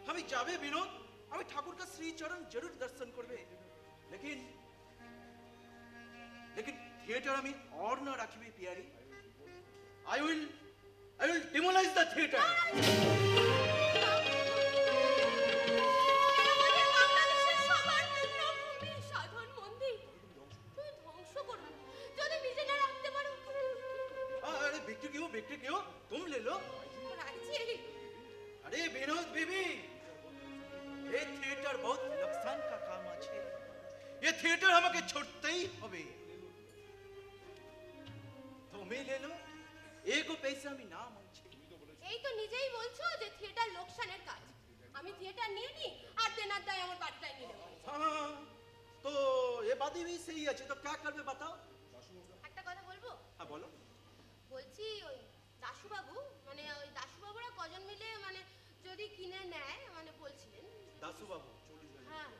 हमें जावे विनोद, हमें ठाकुर का श्री चरण जरूर दर्शन करबे, लेकिन थिएटर हमें और ना रखबे प्यारी। I will demolish the theater. আমাদের বাংলাদেশের সবার পুণ্যভূমি, সাধন মন্দির তুমি ধ্বংস করো না। যদি নিজে না রাখতে পারো अरे बिक्री क्यों तुम ले लो। রাখছি। अरे विनोद बीबी, ये थिएटर बहुत नुकसान का काम আছে। ये थिएटर আমাকে छोड़तेই হবে। তুমি ले लो, एको पैसा আমি না মানছি। এই তো নিজেই বলছো যে থিয়েটার লোকসানের কাজ। আমি থিয়েটার নিয়ে নি আর দেনার দায় আমার বাড়িটাই নিয়ে নেবো। हाँ, तो ये बात भी सही है। तो क्या करबे बताओ। একটা কথা বলবো? हाँ बोलो। বলছি ওই দাশুবাবু, মানে ওই দাশুবাবুরা কজন মিলে মানে যদি কিনে নেয় মানে বলছিলেন। दासू बाबू, হ্যাঁ।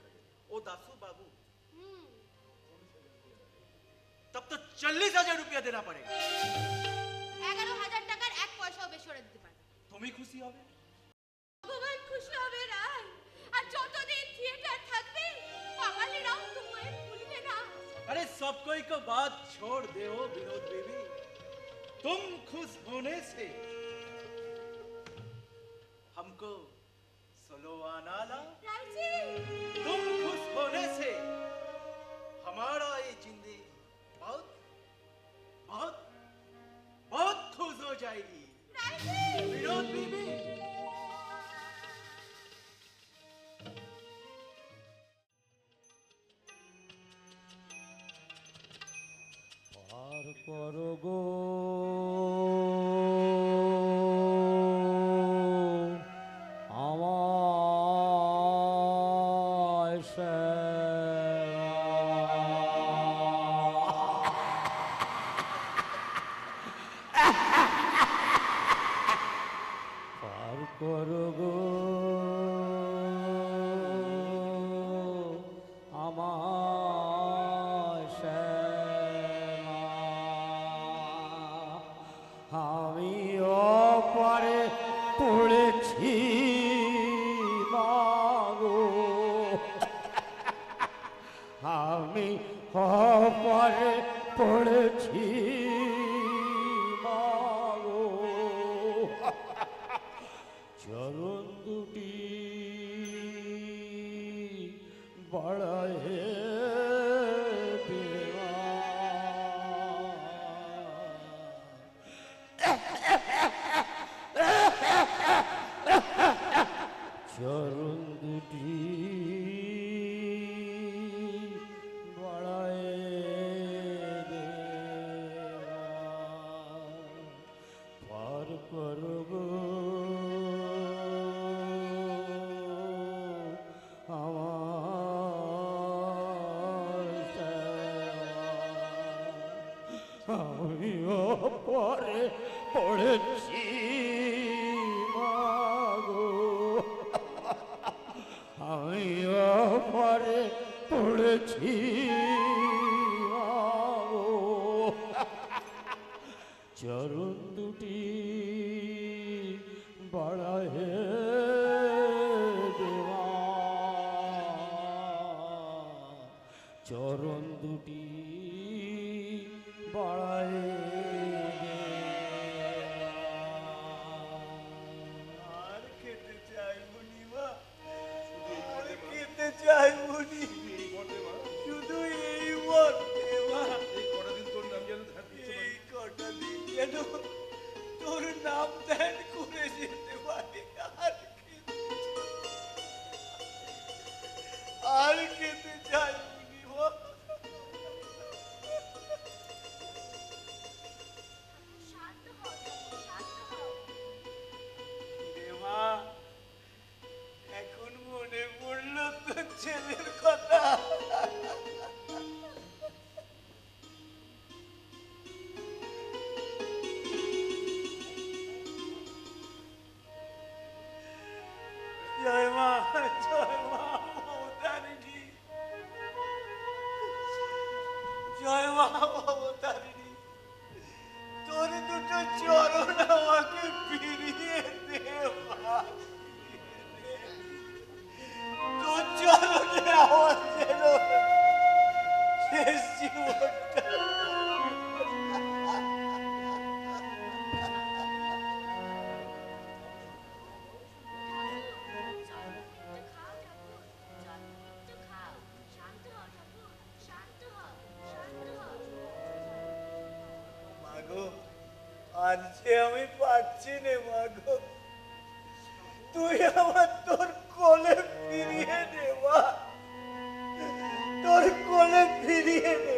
ओ दासू बाबू, হুম। तब तो 40,000 रुपया देना पड़ेगा। 11,000 টাকার 1 পয়সাও বেশি ওরা দিতে পারবে। তুমি খুশি হবে? ভগবান খুশি হবে রায়। আর যতদিন থিয়েটার থাকবে বাঙালিরাও তোমায় ভুলবে না। अरे सब कोई को बात छोड़ दे हो विनोद बेबी। तुम खुश होने से हमको सोलो आना ला। राजी तुम खुश होने से हमारा ये जिंदगी बहुत बहुत बहुत खुश हो जाएगी। राजी विनोद बीबी পার করো গো আমায় পার করো গো আমি অপারে পড়েছি মাগো, আমি অপারে পড়েছি মাগো, চরণ দুটি বড়ায় চরণ দুটি বড়ায় পার করব আমিও পরে পড়েছি মাগো, আমিও পরে পড়েছি মাগো, চরণ দুটি বাড়ায় দেওয়া, চরণ দুটি বাড়ায় আর খেতে চাইবো নি মা, আর খেতে চাইবো নি, শুধু এই বলতে মা, এই কটা দিন যেন তোর নাম ধ্যান করে যেতে পারি। আর খেতে চাইবো নি মা। রে মা, এখন মনে পড়লো তোর ছেলের কথা। জয় মা, জয় মা মমতারিণী, জয় মা মমতারিণী, তোর দুটো চরণ আমাকে ফিরিয়ে দে মা, তোর চরণে আমার যেন শেষ জীবনটা মাগো, আজ যে আমি পারছি নে মাগো, তুই আমার তোর কোলে ফিরিয়ে দে মা, তোর কোলে ফিরিয়ে দে।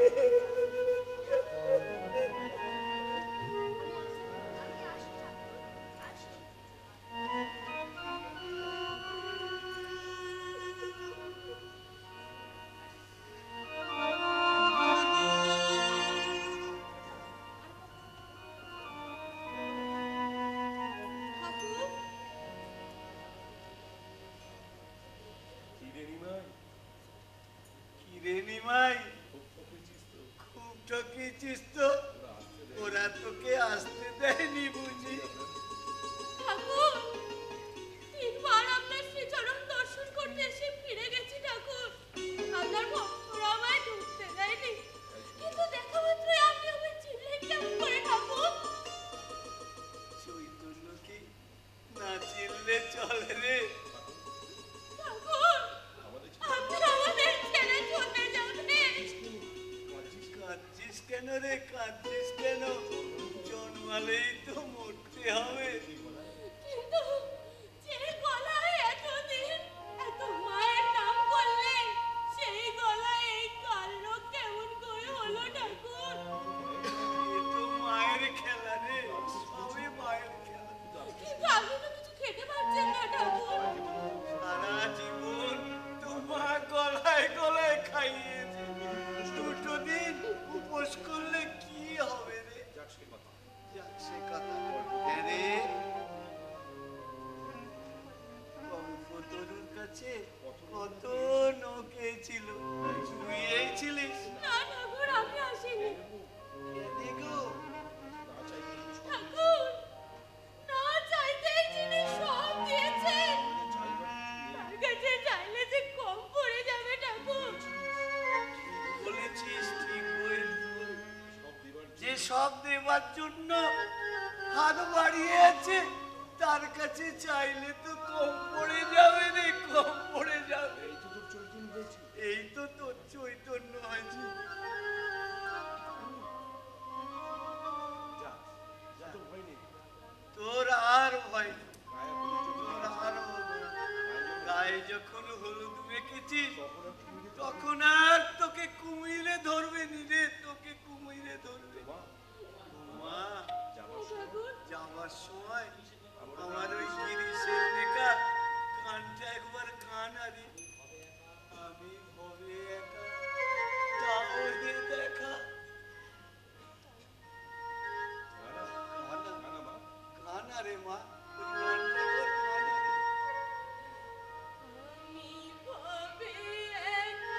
কিরে নিমাই, খুব ঠকিয়েছিস তো, ওরা তোকে আসতে দেয়নি বুঝি। ঠাকুর, 3 বার আপনার শ্রীচরণ দর্শন করতে এসে ফিরে গেছি ঠাকুর। আপনার ভক্তরা আমায় ঢুকতে দেয়নি, কিন্তু দেখা মাত্রই আপনি আমায় চিনলেন কেমন করে ঠাকুর? কাছে কত নৌকে ছিল, তুই এই ছিলিস? না ঠাকুর, আমি আসিনি। দেখো ঠাকুর, না চাইতেই যিনি সব দিয়েছেন, তার কাছে চাইলে যে কম পড়ে যাবে ঠাকুর। বলেছিস ঠিক হয়েছে, যে সব দেবার জন্য হাত বাড়িয়েছে তার কাছে চাইলে তো কম পড়ে যাবে রে, কম পড়ে যাবে। এই তো তোর চৈতন্য হয়েছে। তোর আর ভয় নেই, তোর আর হবে না। গায়ে যখন হলুদ মেখেছিস তখন আর তোকে কুমিরে ধরবে নি রে, তোকে কুমিরে ধরবে। মা, যাওয়ার সময় আমার ওই গিরিশের লেখা গানটা একবার গান আরে, আমি ভবে একা তাহলে দেখা। গান আরে মা, ওই গানটা একবার গান আরে। আমি ভবে একা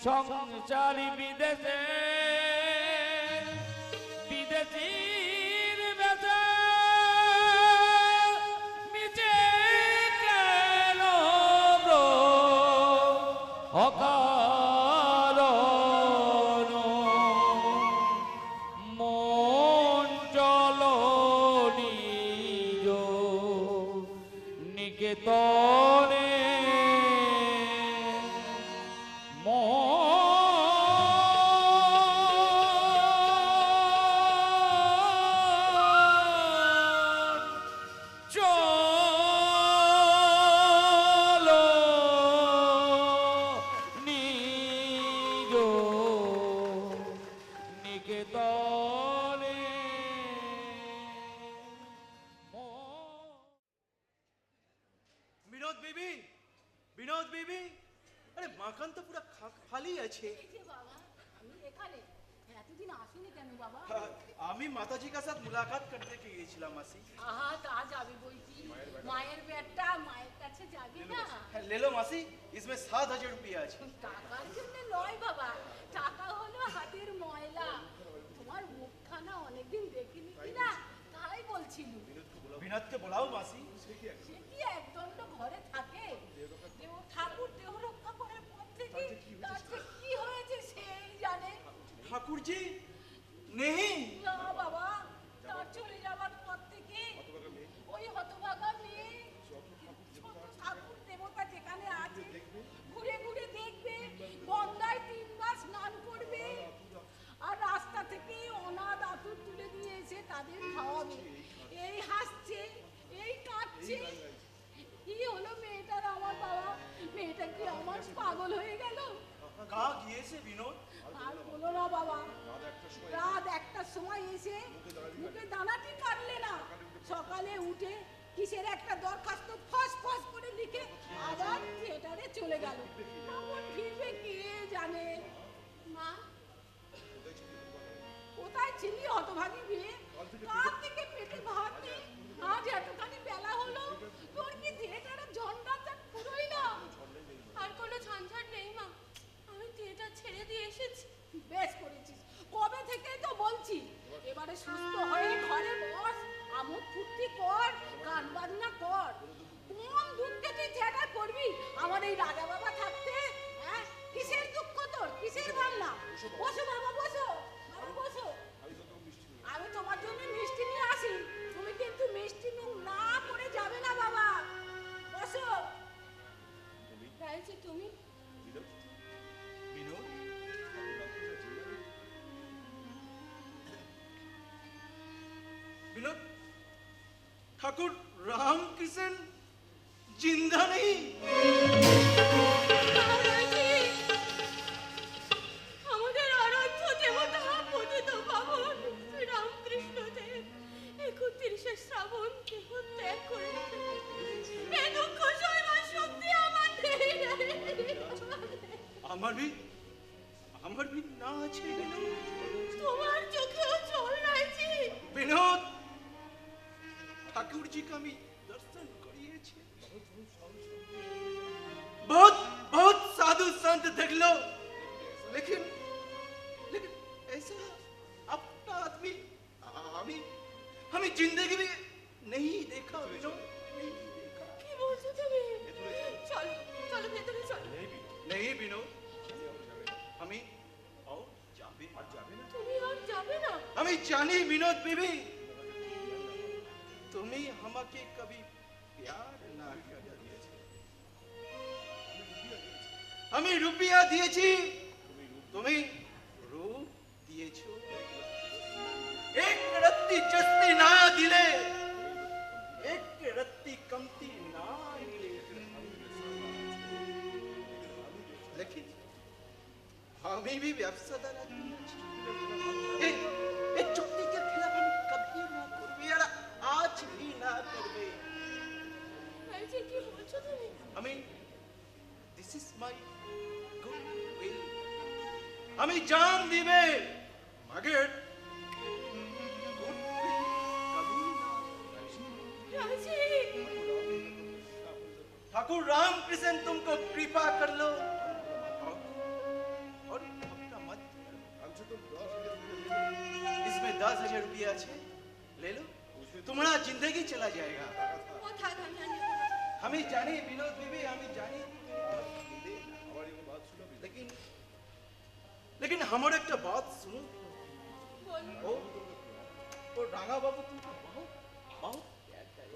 সংসারী বিদেশে বিদেশির বেশে মিছে কেন অকারণ মন চলো নিজ নিকেতনে বিনোদ বিবি, বিনোদ বিবি, আরে মাখান তো পুরো খালি আছে। এই যে বাবা, আমি এখানে এতদিন আসিনি কেন বাবা? আমি মাতাজি কা সাথ মুলাকাত করতে গিয়েছিলাম মাসি। আহা, তা যাবি বলছি, মায়ের বেটা মায়ের কাছে যাবি না? ले लो मासी, इसमें 7,000 रुपया আছে। টাকার জন্য নয় বাবা, টাকা হলো হাতের ময়লা। তোমার মুখখানা অনেকদিন দেখিনি কিনা, তাই বলছিল। বিনোদকে বলাও মাসি। সে কি একদণ্ড ঘরে থাকে? দেব ঠাকুর দেহ রক্ষা করার পর থেকে তার যে কি হয়েছে সেই জানে। ঠাকুর জি নেই। না বাবা, তার চলে যাওয়ার পর থেকে ওই হতভাগা মেয়ে ছোট ঠাকুর দেবতা যেখানে আছে ঘুরে ঘুরে দেখবে, গঙ্গায় 3 বার স্নান করবে, আর রাস্তা থেকে অনাথ আতুর তুলে নিয়ে এসে তাদের খাওয়াবে। এই হাসছে, এই কাঁদছে। কি হলো মেয়েটার আমার বাবা? মেয়েটা কি আমার পাগল হয়ে গেল? কা গিয়েছে বিনোদ? আর বলো না বাবা, রাত 1টার সময় এসে মুখে দানাটি কাটলে না, সকালে উঠে কিসের একটা দরখাস্ত ফস ফস করে লিখে আবার থিয়েটারে চলে গেল। কখন ফিরবে কে জানে। মা, কোথায় ছিলি হতভাগী মেয়ে? কার থেকে পেটে ভাত নেই? विनोद, ठाकुर रामकिशन जिंदा नहीं। মহারাজজি, আমাদের আরাধ্য দেবতা পতিত পাবন শ্রী রামকৃষ্ণদেব 31শে শ্রাবণ দেহ ত্যাগ করেছেন। এ দুঃখ সইবার শক্তি আমার নেই রে। আমার भी না আছে विनोद। তোমার চোখেও জল রাইছি। विनोद, ठाकुर जी का मैं दर्शन करिए छे। बहुत बहुत साधु संत देख लो, लेकिन ऐसा अपना आदमी हमें जिंदगी में नहीं देखा विनोद, नहीं देखा। কি বলছো তুমি? চলো চলো ভেতরে চলো। नहीं विनोद, हमें और जाबे তুমি আর যাবে না? हमें जानी विनोद बीबी, तुम्हें हमके कभी प्यार ना किया, हमें रुपया दिए छी, तुम्हें रूप दिए छो, एक रत्ती जस्ती ना दिले, एक रत्ती कमती ना दिले, लेकिन हमें भी व्यवसायदार आदमी ए चुक्ति के खिलाफ हम कभी ना करबे, यार आज भी ना करबे। রাইছি, কি বলছো তুমি? हमें this is my good will, हमें जान दिबे मगर गुड विल कभी ना। রাইছি, ठाकुर रामकृष्ण तुमको कृपा कर लो और अपना मत, इसमें 10,000 रुपया है, ले लो, तुम्हारा जिंदगी चला जाएगा। ও থাক, আমি আর নেবো না। हमें जाने विनोद बीबी, हमें जाने, लेकिन हमारे एक बात सुनो, বলো। वो रांगा बाबू तुमको बहुत बहुत प्यार करे,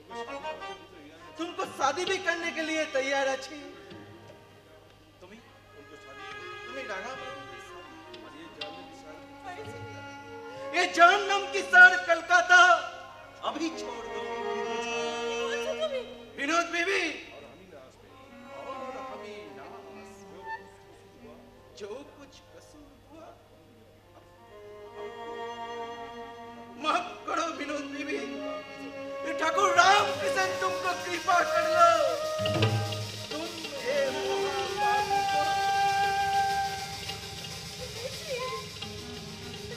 तुमको शादी भी करने के लिए तैयार अच्छी, तुम्हें रांगा बाबू রাইছি, ये जहन्नम की सर कलकत्ता अभी छोड़ दो কি বলছো তুমি? विनोद बीबी, और हमें नास जो कुछ कसूर हुआ माफ करो विनोद बीबी, ये ठाकुर रामकृष्ण तुमको कृपा कर लो, तुम हे महापापी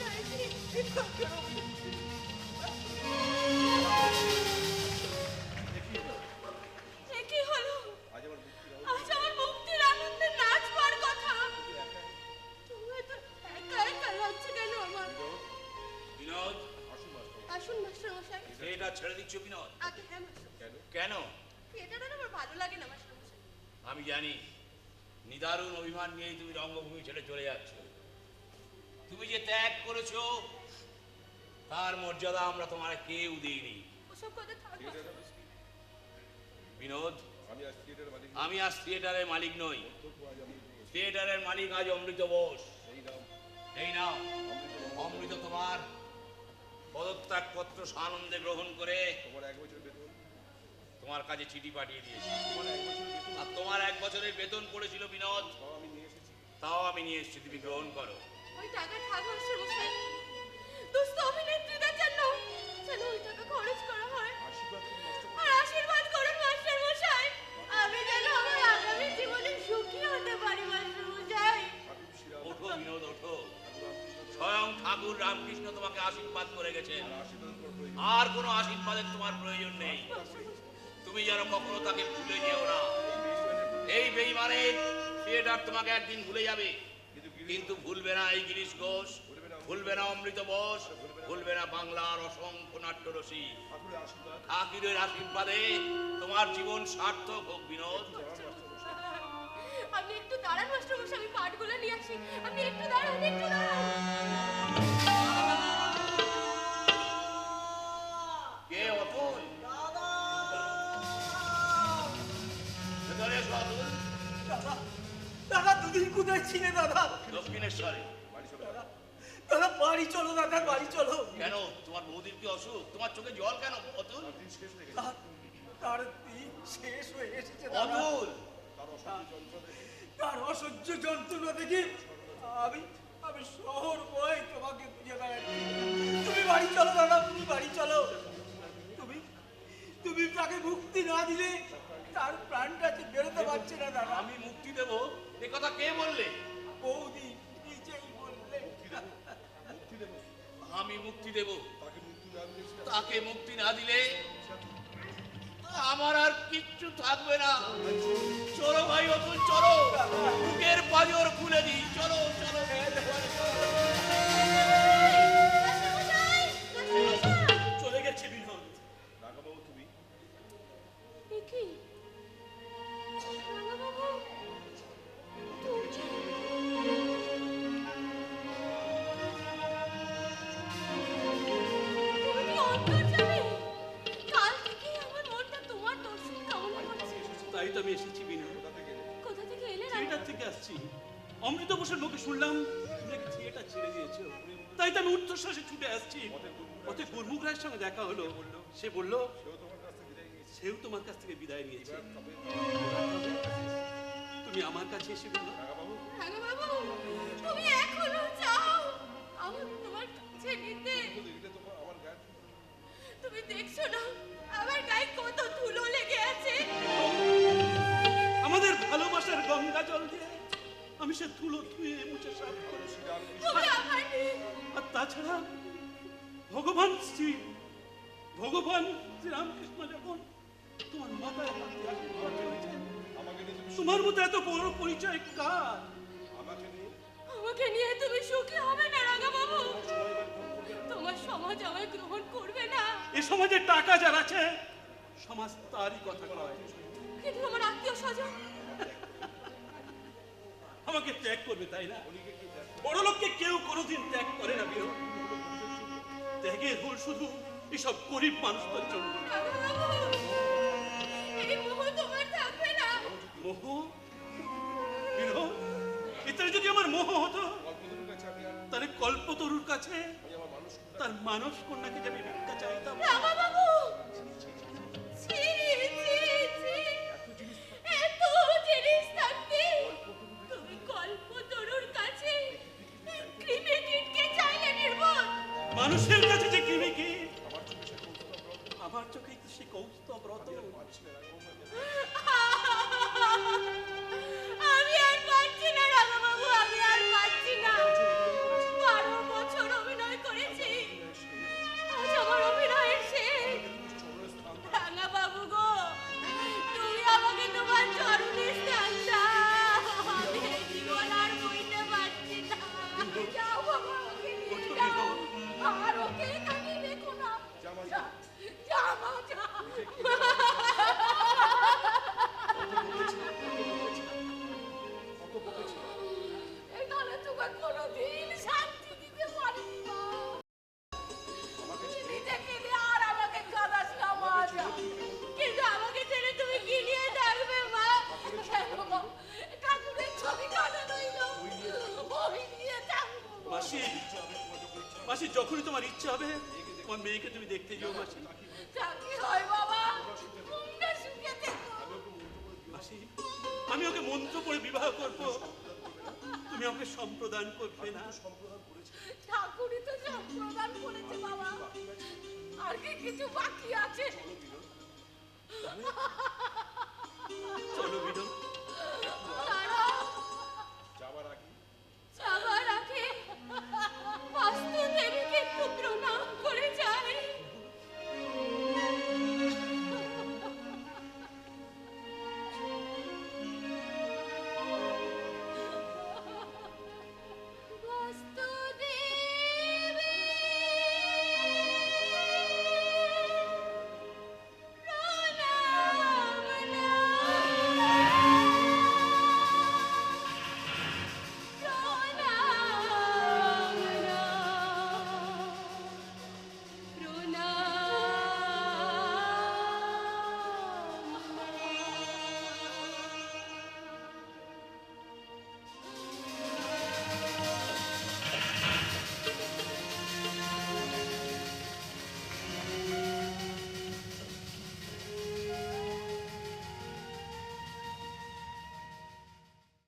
রাইছি, कृपा करो। এ কি হলো? আজ আমার মুক্তির আনন্দে নাচবার কথা। তুমি তো একা একা লাগছে কেন আমার? বিনোদ, আসুন মাস্টার মশাই। এটা ছেড়ে দিচ্ছ বিনোদ? আগে হ্যাঁ মাস্টার। কেন? এটা না আমার ভালো লাগে না মাস্টার মশাই। আমি জানি নিদারুণ অভিমান নিয়েই তুমি রঙ্গভূমি ছেড়ে চলে যাচ্ছ। তুমি যে ত্যাগ করেছো তার মর্যাদা আমরা তোমার কেউ দিইনি। ওসব কথা থাক মাস্টার মশাই। বিনোদ, আমি আজ থিয়েটারের মালিক নই, থিয়েটারের মালিক আজ অমৃত বোস। এই নাও অমৃত, তোমার পদত্যাগ পত্র সানন্দে গ্রহণ করে তোমার কাছে চিঠি পাঠিয়ে দিয়েছি। আর তোমার 1 বছরের বেতন পড়েছিল বিনোদ, তাও আমি নিয়ে এসেছি, তুমি গ্রহণ করো। ওই টাকা থাক মাস্টার মশাই। দুস্থ অভিনেত্রীদের জন্য যেন ওই টাকা খরচ করা হয়। আর আশীর্বাদ করুন মাস্টার মশাই, আমি যেন আমার আগামী জীবনে সুখী হতে পারি মাস্টার মশাই। ওঠো বিনোদ, ওঠো। স্বয়ং ঠাকুর রামকৃষ্ণ তোমাকে আশীর্বাদ করে গেছেন, আর কোনো আশীর্বাদের তোমার প্রয়োজন নেই। তুমি যেন কখনো তাকে ভুলে যেও না। এই বেঈমানের থিয়েটার তোমাকে একদিন ভুলে যাবে, কিন্তু ভুলবে না এই গিরিশ ঘোষ, ভুলবে না অমৃত বোস, ভুলবে না বাংলার অসংখ্য নাট্যরসী। ঠাকুরের আশীর্বাদে তোমার জীবন সার্থক হোক বিনোদ। আপনি একটু দাঁড়ান মাস্টার মশাই, আমি পাটগুলো নিয়ে আসি। আপনি একটু দাঁড়ান, একটু দাঁড়ান। কে অতুল? ভেতরে এসো অতুল। दादा दुधी कुदाय छिने दादा, দক্ষিণেশ্বরে दादा पाय বাড়ি চলো দাদা, বাড়ি চলো। কেন তোমার বৌদির কি অসুখ? তোমার চোখে জল কেন অতুল? তার দিন শেষ হয়ে এসেছে দাদা। অতুল তার অসহ্য যন্ত্রণা দেখে আমি আমি শহর বই তোমাকে খুঁজে বেড়াচ্ছি। তুমি বাড়ি চলো দাদা, তুমি বাড়ি চলো। তুমি তুমি তাকে মুক্তি না দিলে তার প্রাণটা যে বেরোতে পারছে না দাদা। আমি মুক্তি দেব এ কথা কে বললে? বৌদি নিজেই বললে। আমি মুক্তি দেব, তাকে মুক্তি না দিলে আমার আর কিচ্ছু থাকবে না। চলো ভাই অতুল, চলো, বুকের পাঁজর খুলে দিই, চলো চলো। চলে গেছে বিনোদ। এ কি? রাঙাবাবু, তুমি কি অন্তর্যামী? কাল থেকেই আমার মনটা তোমার দর্শন কামনা করছে। তাই তো আমি এসেছি বিনু। কোথা থেকে এলে রাঙা? থিয়েটার থেকে আসছি। অমৃত বসুর মুখে শুনলাম তুমি নাকি থিয়েটার ছেড়ে দিয়েছো। তাই তো আমি উচ্চশ্বাসে ছুটে আসছি। পথে গুরমুখ রায়ের সঙ্গে দেখা হলো। সে বলল সেও তোমার কাছ থেকে বিদায় নিয়েছে। তুমি আমার কাছে এসে বললো রাঙাবাবু, তুমি এখনো চাও আমার তোমার কাছে নিতে? তুমি দেখছো না আমার গায়ে কত ধুলো লেগে আছে? আমাদের ভালোবাসার গঙ্গা জল দিয়ে আমি সে ধুলো ধুয়ে মুছে সাফ করেছি। তুমি আমার আর তাছাড়া ভগবান শ্রীরামকৃষ্ণ যখন তোমার মাথায় হাত দিয়ে আশীর্বাদ করেছেন, তোমার মতো এত বড় পরিচয় কার? আমাকে নিয়ে তুমি সুখী হবে না রাঙাবাবু? তোমার সমাজ আমায় গ্রহণ করবে না। এ সমাজে টাকা যার আছে সমাজ তারই কথা কয়। কিন্তু আমার আত্মীয় স্বজন আমাকে ত্যাগ করবে, তাই না? বড় লোককে কেউ কোনোদিন ত্যাগ করে না বিরো। ত্যাগের ভুল শুধু এসব গরিব মানুষদের জন্য। রাঙাবাবু, এই মোহ তোমার থাকবে না। মোহ? বিরো, এটাই যদি আমার মোহ হতো তাহলে কল্পতরুর কাছে তার মানস কন্যাকে যে আমি ভিক্ষা চাইতাম। রাঙাবাবু, ছি, ছি, ছি। এত জিনিস থাকতে তুমি কল্পতরুর কাছে কৃমিকীটকে চাইলে নির্বোধ। মানুষের কাছে যে কৃমি কি, আমার চোখে সে কৌস্তব রত। আমি আর পারছি না রাঙাবাবু, আমি আর পারছি না। 12 বছর অভিনয় করেছি, আজ আমার অভিনয়ের শেষ। রাঙাবাবু গো, তুমি আমাকে তোমার চরণে স্থান দাও। আমি এই জীবন আর বইতে পারছি না। যাও বাবা, ওকে নিয়ে যাও। আর ওকে এখানে রেখো না। যা মা, যা। এখানে তোমার কোনোদিন শান্তি দিতে পারিনি মা। তুমি নিজে কেঁদে আর আমাকে কাঁদাস না মা, যা। কিন্তু আমাকে ছেড়ে তুমি কি নিয়ে থাকবে মা? কেন মা? ঠাকুরের ছবি কাঁদা রইল, ওই নিয়ে থাকবো। মাসি, যখনই তোমার ইচ্ছা হবে তোমার মেয়েকে তুমি দেখতে যেও মাসি। তা কি হয় বাবা? তোমরা সুখে থেকো। মাসি, আমি ওকে মন্ত্র করে বিবাহ করব, তুমি আমাকে সম্প্রদান করবে না? ঠাকুরই তো সম্প্রদান করেছে বাবা, আর কি কিছু বাকি আছে? চলো বিনো।